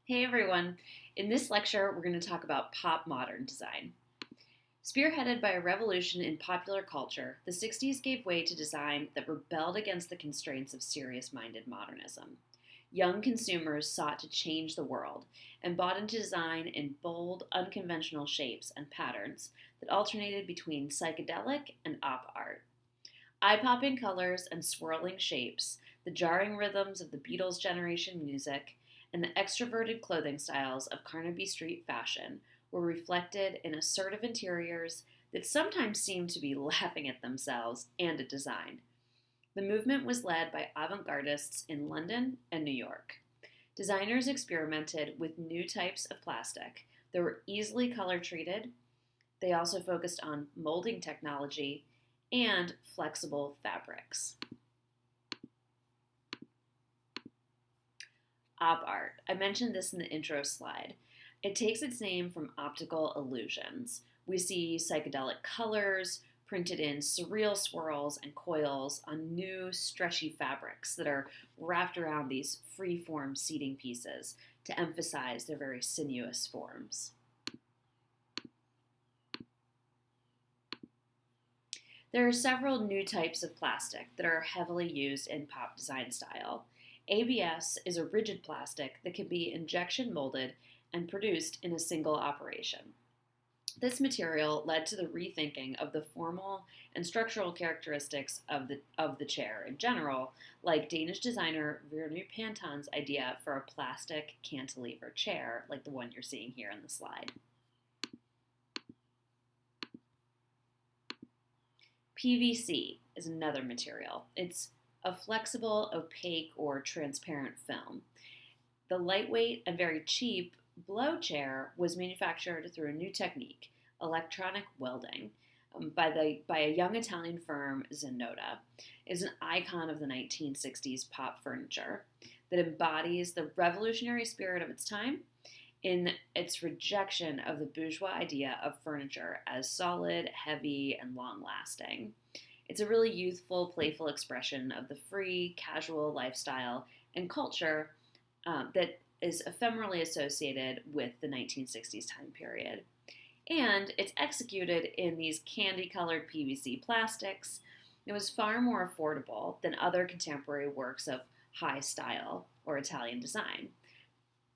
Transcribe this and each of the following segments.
Hey everyone! In this lecture, we're going to talk about pop modern design. Spearheaded by a revolution in popular culture, the 60s gave way to design that rebelled against the constraints of serious minded modernism. Young consumers sought to change the world and bought into design in bold, unconventional shapes and patterns that alternated between psychedelic and op art. Eye popping colors and swirling shapes, the jarring rhythms of the Beatles' generation music, and the extroverted clothing styles of Carnaby Street fashion were reflected in assertive interiors that sometimes seemed to be laughing at themselves and at design. The movement was led by avant gardists in London and New York. Designers experimented with new types of plastic that were easily color treated. They also focused on molding technology and flexible fabrics. Op art. I mentioned this in the intro slide. It takes its name from optical illusions. We see psychedelic colors printed in surreal swirls and coils on new stretchy fabrics that are wrapped around these free-form seating pieces to emphasize their very sinuous forms. There are several new types of plastic that are heavily used in pop design style. ABS is a rigid plastic that can be injection molded and produced in a single operation. This material led to the rethinking of the formal and structural characteristics of the chair in general, like Danish designer Vernu Panton's idea for a plastic cantilever chair, like the one you're seeing here in the slide. PVC is another material. It's a flexible, opaque, or transparent film. The lightweight and very cheap blow chair was manufactured through a new technique, electronic welding, by a young Italian firm, Zenota. It is an icon of the 1960s pop furniture that embodies the revolutionary spirit of its time in its rejection of the bourgeois idea of furniture as solid, heavy, and long-lasting. It's a really youthful, playful expression of the free, casual lifestyle and culture that is ephemerally associated with the 1960s time period. And it's executed in these candy-colored PVC plastics. It was far more affordable than other contemporary works of high style or Italian design.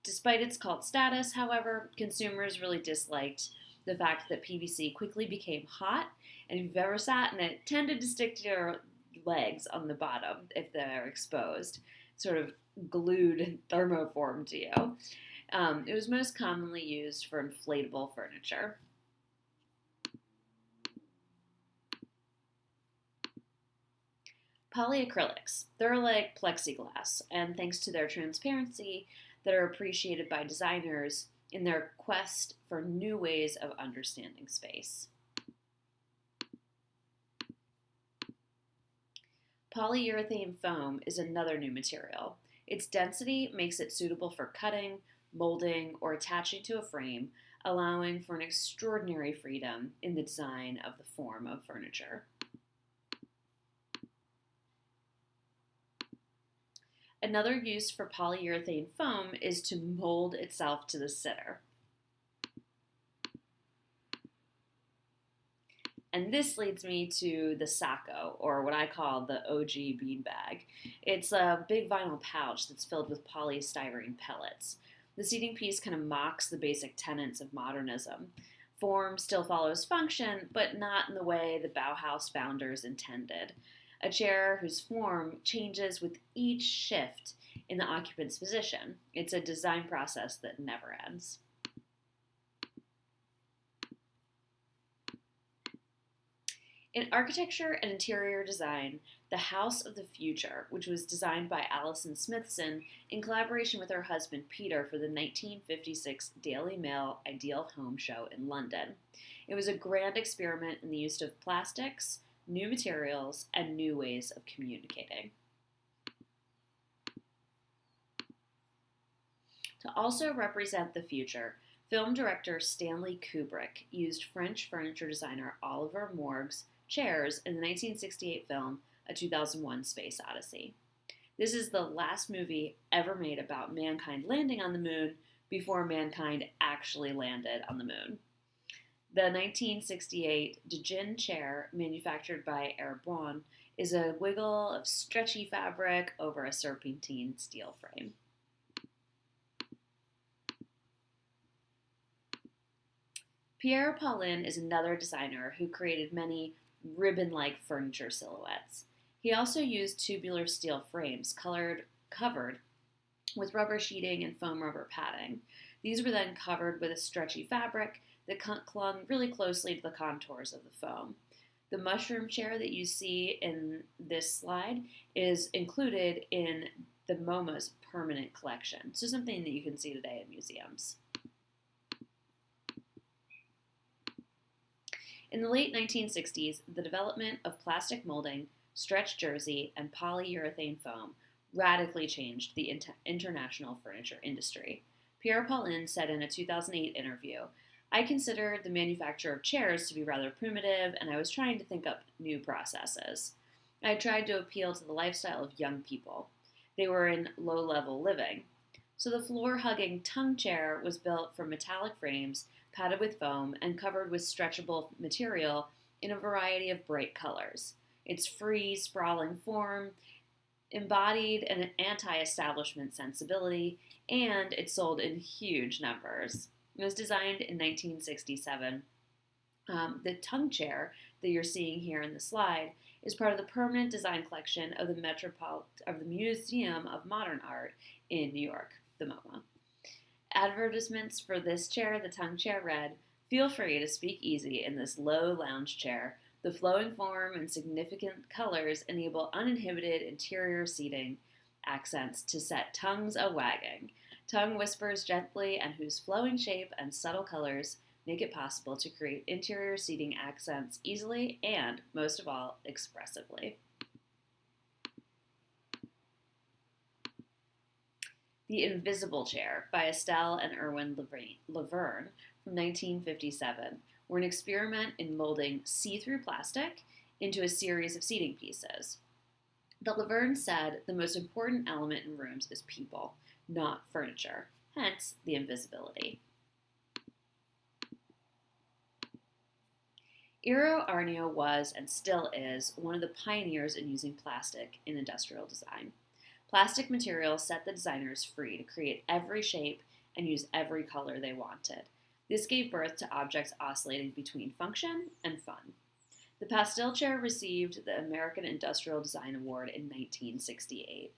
Despite its cult status, however, consumers really disliked the fact that PVC quickly became hot, and if you've ever sat in it, it tended to stick to your legs on the bottom if they're exposed, sort of glued and thermoformed to you. It was most commonly used for inflatable furniture. Polyacrylics. They're like plexiglass, and thanks to their transparency, that are appreciated by designers in their quest for new ways of understanding space. Polyurethane foam is another new material. Its density makes it suitable for cutting, molding, or attaching to a frame, allowing for an extraordinary freedom in the design of the form of furniture. Another use for polyurethane foam is to mold itself to the sitter. And this leads me to the Sacco, or what I call the OG beanbag. It's a big vinyl pouch that's filled with polystyrene pellets. The seating piece kind of mocks the basic tenets of modernism. Form still follows function, but not in the way the Bauhaus founders intended. A chair whose form changes with each shift in the occupant's position. It's a design process that never ends. In architecture and interior design, the House of the Future, which was designed by Alison Smithson in collaboration with her husband Peter for the 1956 Daily Mail Ideal Home Show in London. It was a grand experiment in the use of plastics, new materials, and new ways of communicating. To also represent the future, film director Stanley Kubrick used French furniture designer Oliver Morgue's chairs in the 1968 film A 2001 Space Odyssey. This is the last movie ever made about mankind landing on the moon, before mankind actually landed on the moon. The 1968 Dejin chair, manufactured by Airborne, is a wiggle of stretchy fabric over a serpentine steel frame. Pierre Paulin is another designer who created many ribbon-like furniture silhouettes. He also used tubular steel frames covered with rubber sheeting and foam rubber padding. These were then covered with a stretchy fabric that clung really closely to the contours of the foam. The mushroom chair that you see in this slide is included in the MoMA's permanent collection, so something that you can see today in museums. In the late 1960s, the development of plastic molding, stretch jersey, and polyurethane foam radically changed the international furniture industry. Pierre Paulin said in a 2008 interview, "I considered the manufacture of chairs to be rather primitive, and I was trying to think up new processes. I tried to appeal to the lifestyle of young people. They were in low-level living. So the floor-hugging tongue chair was built from metallic frames, padded with foam, and covered with stretchable material in a variety of bright colors. Its free, sprawling form embodied an anti-establishment sensibility, and it sold in huge numbers. It was designed in 1967. The tongue chair that you're seeing here in the slide is part of the permanent design collection of the Museum of Modern Art in New York, the MoMA. Advertisements for this chair, the tongue chair, read, "Feel free to speak easy in this low lounge chair. The flowing form and significant colors enable uninhibited interior seating accents to set tongues a-wagging. Tongue whispers gently and whose flowing shape and subtle colors make it possible to create interior seating accents easily and, most of all, expressively." The Invisible Chair by Estelle and Erwin Laverne from 1957 were an experiment in molding see-through plastic into a series of seating pieces. The Laverne said the most important element in rooms is people, not furniture, hence the invisibility. Eero Aarnio was, and still is, one of the pioneers in using plastic in industrial design. Plastic materials set the designers free to create every shape and use every color they wanted. This gave birth to objects oscillating between function and fun. The pastel chair received the American Industrial Design Award in 1968.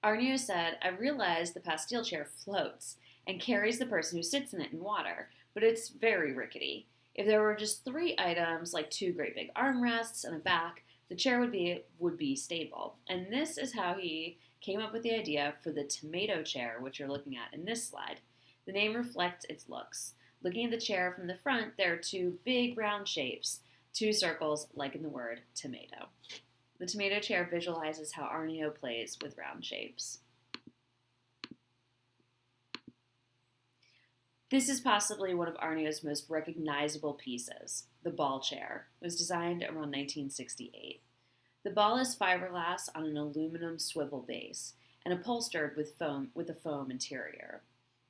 Aarnio said, "I realized the pastel chair floats and carries the person who sits in it in water, but it's very rickety. If there were just 3 items, like 2 great big armrests and a back, the chair would be stable." And this is how he came up with the idea for the tomato chair, which you're looking at in this slide. The name reflects its looks. Looking at the chair from the front, there are 2 big round shapes, 2 circles, like in the word tomato. The tomato chair visualizes how Aarnio plays with round shapes. This is possibly one of Aarnio's most recognizable pieces, the ball chair. It was designed around 1968. The ball is fiberglass on an aluminum swivel base and upholstered with a foam interior.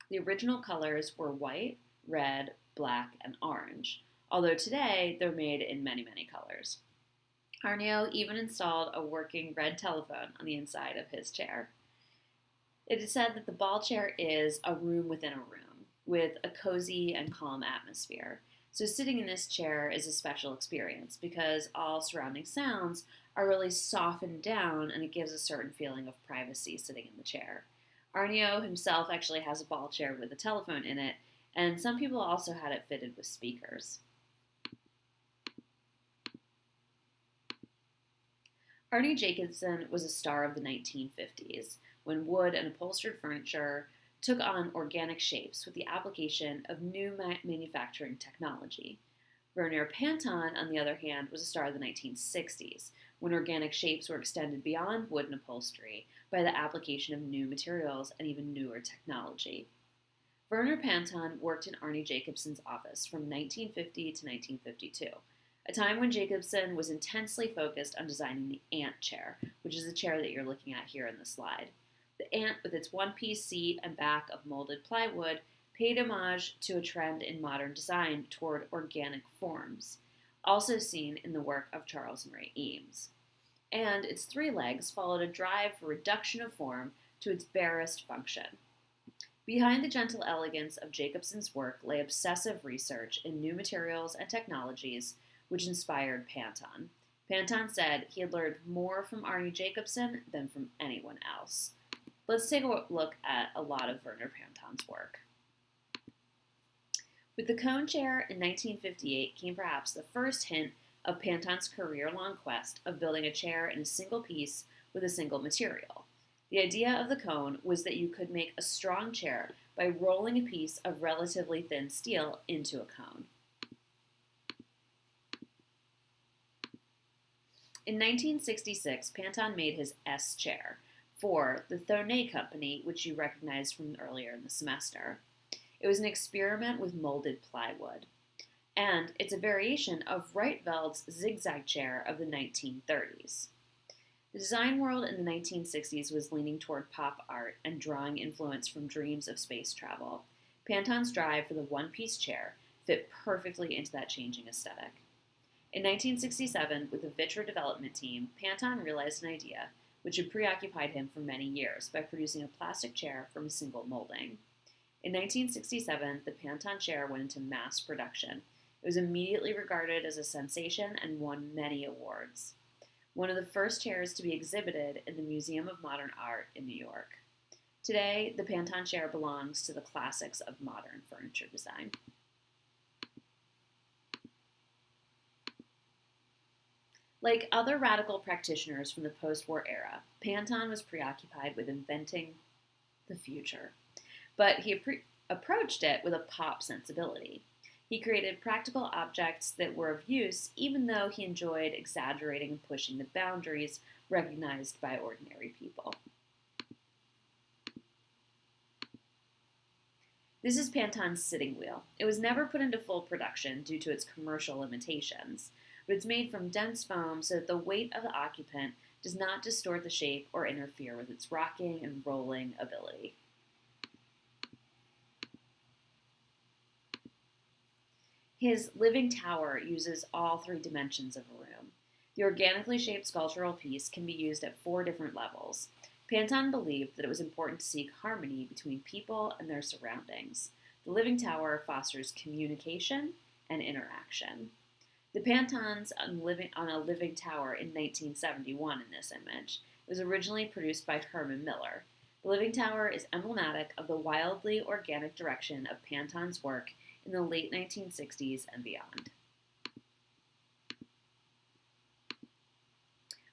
The original colors were white, red, black, and orange, although today they're made in many, many colors. Aarnio even installed a working red telephone on the inside of his chair. It is said that the ball chair is a room within a room, with a cozy and calm atmosphere. So sitting in this chair is a special experience because all surrounding sounds are really softened down and it gives a certain feeling of privacy sitting in the chair. Aarnio himself actually has a ball chair with a telephone in it, and some people also had it fitted with speakers. Arnie Jacobson was a star of the 1950s when wood and upholstered furniture took on organic shapes with the application of new manufacturing technology. Werner Panton, on the other hand, was a star of the 1960s when organic shapes were extended beyond wood and upholstery by the application of new materials and even newer technology. Werner Panton worked in Arnie Jacobson's office from 1950 to 1952. a time when Jacobson was intensely focused on designing the ant chair, which is the chair that you're looking at here in the slide. The ant, with its one-piece seat and back of molded plywood, paid homage to a trend in modern design toward organic forms, also seen in the work of Charles and Ray Eames. And its three legs followed a drive for reduction of form to its barest function. Behind the gentle elegance of Jacobson's work lay obsessive research in new materials and technologies which inspired Panton. Panton said he had learned more from Arnie Jacobson than from anyone else. Let's take a look at a lot of Werner Panton's work. With the cone chair in 1958 came perhaps the first hint of Panton's career-long quest of building a chair in a single piece with a single material. The idea of the cone was that you could make a strong chair by rolling a piece of relatively thin steel into a cone. In 1966, Panton made his S chair for the Thonnet Company, which you recognized from earlier in the semester. It was an experiment with molded plywood, and it's a variation of Rietveld zigzag chair of the 1930s. The design world in the 1960s was leaning toward pop art and drawing influence from dreams of space travel. Panton's drive for the one-piece chair fit perfectly into that changing aesthetic. In 1967, with the Vitra development team, Panton realized an idea which had preoccupied him for many years by producing a plastic chair from a single molding. In 1967, the Panton chair went into mass production. It was immediately regarded as a sensation and won many awards. One of the first chairs to be exhibited in the Museum of Modern Art in New York. Today, the Panton chair belongs to the classics of modern furniture design. Like other radical practitioners from the post-war era, Panton was preoccupied with inventing the future, but he approached it with a pop sensibility. He created practical objects that were of use, even though he enjoyed exaggerating and pushing the boundaries recognized by ordinary people. This is Panton's sitting wheel. It was never put into full production due to its commercial limitations, but it's made from dense foam so that the weight of the occupant does not distort the shape or interfere with its rocking and rolling ability. His living tower uses all three dimensions of a room. The organically shaped sculptural piece can be used at 4 different levels. Panton believed that it was important to seek harmony between people and their surroundings. The living tower fosters communication and interaction. The Pantons on a living tower in 1971 in this image. It was originally produced by Herman Miller. The living tower is emblematic of the wildly organic direction of Panton's work in the late 1960s and beyond.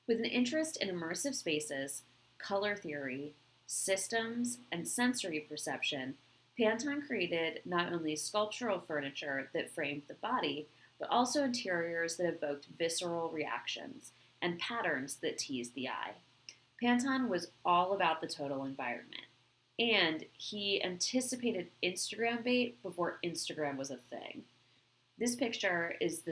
With an interest in immersive spaces, color theory, systems, and sensory perception, Panton created not only sculptural furniture that framed the body, but also interiors that evoked visceral reactions and patterns that teased the eye. Panton was all about the total environment, and he anticipated Instagram bait before Instagram was a thing. This picture is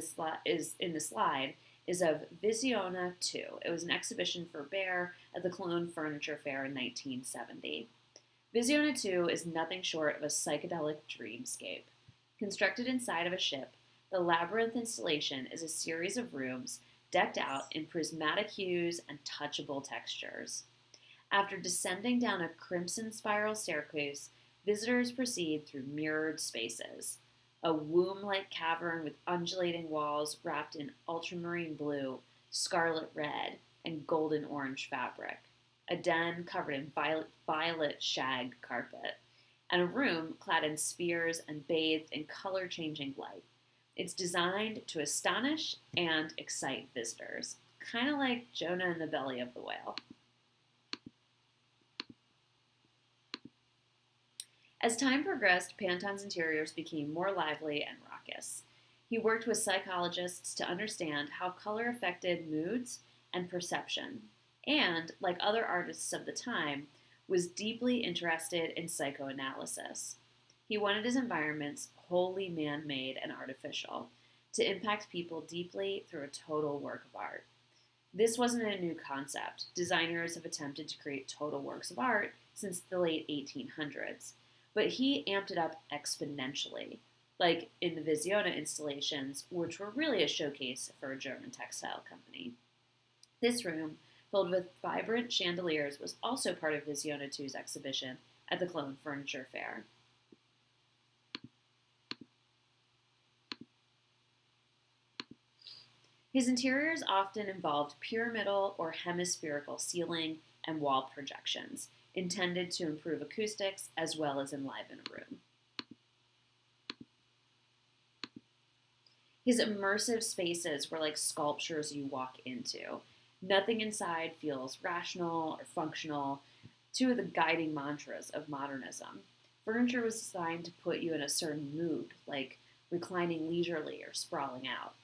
in the slide is of Visiona 2. It was an exhibition for Behr at the Cologne Furniture Fair in 1970. Visiona 2 is nothing short of a psychedelic dreamscape. Constructed inside of a ship, the Labyrinth installation is a series of rooms decked out in prismatic hues and touchable textures. After descending down a crimson spiral staircase, visitors proceed through mirrored spaces. A womb-like cavern with undulating walls wrapped in ultramarine blue, scarlet red, and golden orange fabric. A den covered in violet shag carpet. And a room clad in spears and bathed in color-changing light. It's designed to astonish and excite visitors, kind of like Jonah in the belly of the whale. As time progressed, Panton's interiors became more lively and raucous. He worked with psychologists to understand how color affected moods and perception, and, like other artists of the time, was deeply interested in psychoanalysis. He wanted his environments wholly man-made and artificial. to impact people deeply through a total work of art. This wasn't a new concept. Designers have attempted to create total works of art since the late 1800s, but he amped it up exponentially, like in the Visiona installations, which were really a showcase for a German textile company. This room, filled with vibrant chandeliers, was also part of Visiona II's exhibition at the Cologne Furniture Fair. His interiors often involved pyramidal or hemispherical ceiling and wall projections, intended to improve acoustics as well as enliven a room. His immersive spaces were like sculptures you walk into. Nothing inside feels rational or functional, two of the guiding mantras of modernism. Furniture was designed to put you in a certain mood, like reclining leisurely or sprawling out.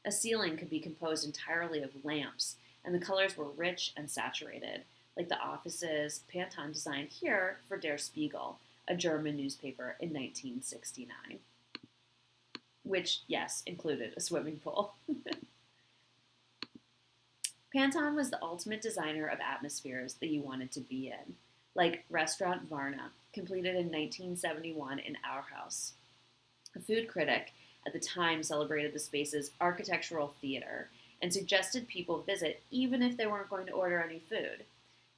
A ceiling could be composed entirely of lamps, and the colors were rich and saturated, like the offices Pantone designed here for Der Spiegel, a German newspaper in 1969. Which, yes, included a swimming pool. Pantone was the ultimate designer of atmospheres that you wanted to be in, like Restaurant Varna, completed in 1971 in Aarhus. A food critic at the time celebrated the space's architectural theater and suggested people visit even if they weren't going to order any food.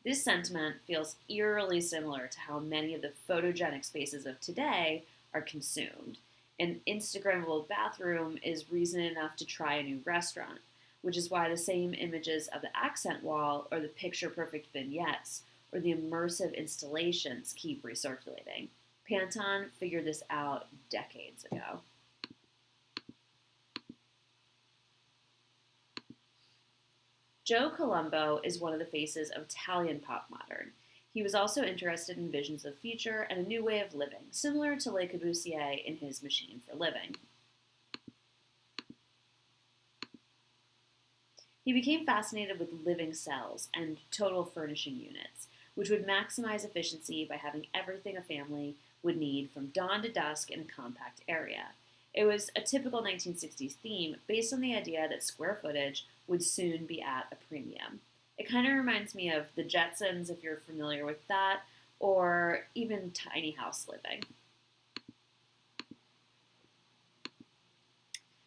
This sentiment feels eerily similar to how many of the photogenic spaces of today are consumed. An Instagrammable bathroom is reason enough to try a new restaurant, which is why the same images of the accent wall or the picture-perfect vignettes or the immersive installations keep recirculating. Pantone figured this out decades ago. Joe Colombo is one of the faces of Italian pop modern. He was also interested in visions of the future and a new way of living, similar to Le Corbusier in his Machine for Living. He became fascinated with living cells and total furnishing units, which would maximize efficiency by having everything a family would need from dawn to dusk in a compact area. It was a typical 1960s theme based on the idea that square footage would soon be at a premium. It kind of reminds me of the Jetsons, if you're familiar with that, or even tiny house living.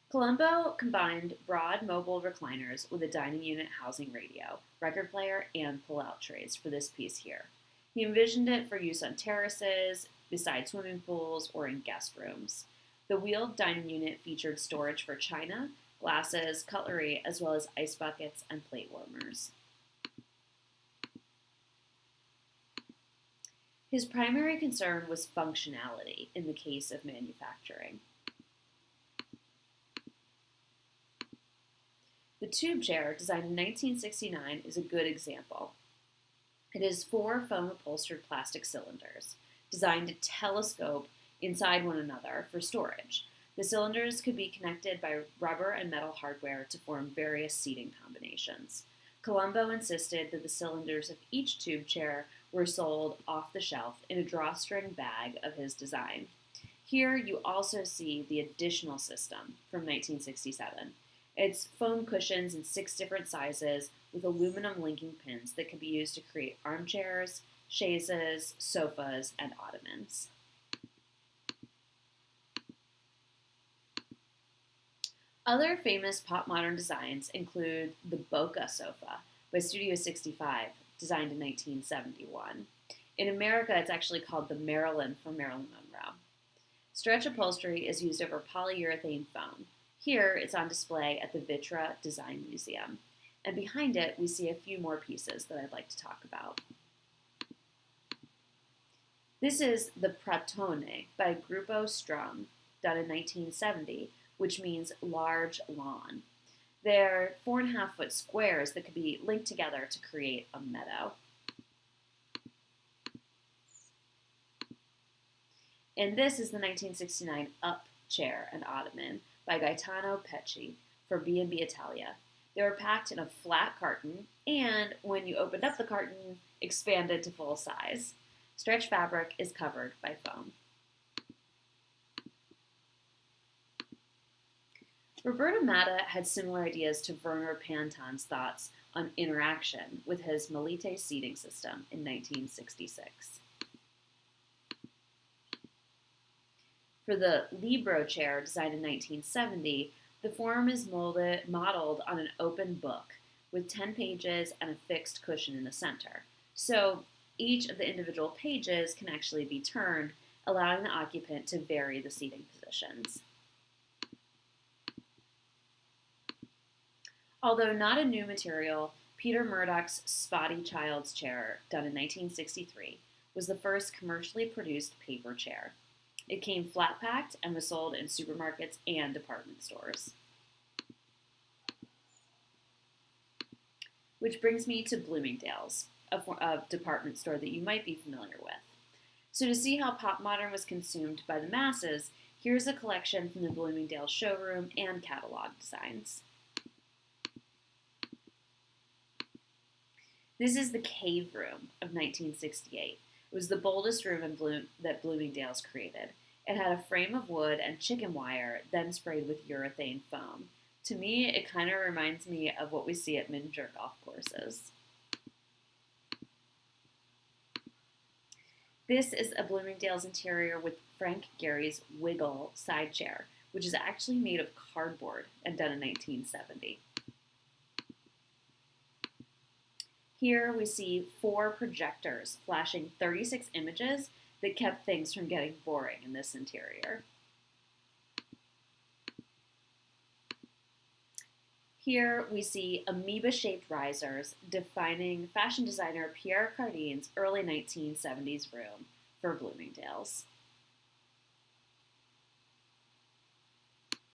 Colombo combined broad mobile recliners with a dining unit housing radio, record player, and pull-out trays for this piece here. He envisioned it for use on terraces, beside swimming pools, or in guest rooms. The wheeled dining unit featured storage for china, glasses, cutlery, as well as ice buckets and plate warmers. His primary concern was functionality in the case of manufacturing. The tube chair, designed in 1969, is a good example. It is 4 foam-upholstered plastic cylinders, designed to telescope inside one another for storage. The cylinders could be connected by rubber and metal hardware to form various seating combinations. Colombo insisted that the cylinders of each tube chair were sold off the shelf in a drawstring bag of his design. Here you also see the additional system from 1967. It's foam cushions in 6 different sizes with aluminum linking pins that can be used to create armchairs, chaises, sofas, and ottomans. Other famous pop modern designs include the Boca sofa by Studio 65, designed in 1971. In America, it's actually called the Marilyn from Marilyn Monroe. Stretch upholstery is used over polyurethane foam. Here, it's on display at the Vitra Design Museum. And behind it, we see a few more pieces that I'd like to talk about. This is the Pratone by Gruppo Strum, done in 1970, which means large lawn. They're 4.5-foot squares that could be linked together to create a meadow. And this is the 1969 Up chair and ottoman by Gaetano Pecci for B&B Italia. They were packed in a flat carton, and when you opened up the carton, expanded to full size. Stretch fabric is covered by foam. Roberto Matta had similar ideas to Werner Panton's thoughts on interaction with his Melite seating system in 1966. For the Libro chair, designed in 1970, the form is modeled on an open book with 10 pages and a fixed cushion in the center. So each of the individual pages can actually be turned, allowing the occupant to vary the seating positions. Although not a new material, Peter Murdoch's Spotty Child's chair, done in 1963, was the first commercially produced paper chair. It came flat packed and was sold in supermarkets and department stores. Which brings me to Bloomingdale's, a department store that you might be familiar with. So to see how pop modern was consumed by the masses, here's a collection from the Bloomingdale's showroom and catalog designs. This is the Cave Room of 1968. It was the boldest room that Bloomingdale's created. It had a frame of wood and chicken wire, then sprayed with urethane foam. To me, it kind of reminds me of what we see at miniature golf courses. This is a Bloomingdale's interior with Frank Gehry's Wiggle side chair, which is actually made of cardboard and done in 1970. Here we see 4 projectors flashing 36 images that kept things from getting boring in this interior. Here we see amoeba-shaped risers defining fashion designer Pierre Cardin's early 1970s room for Bloomingdale's.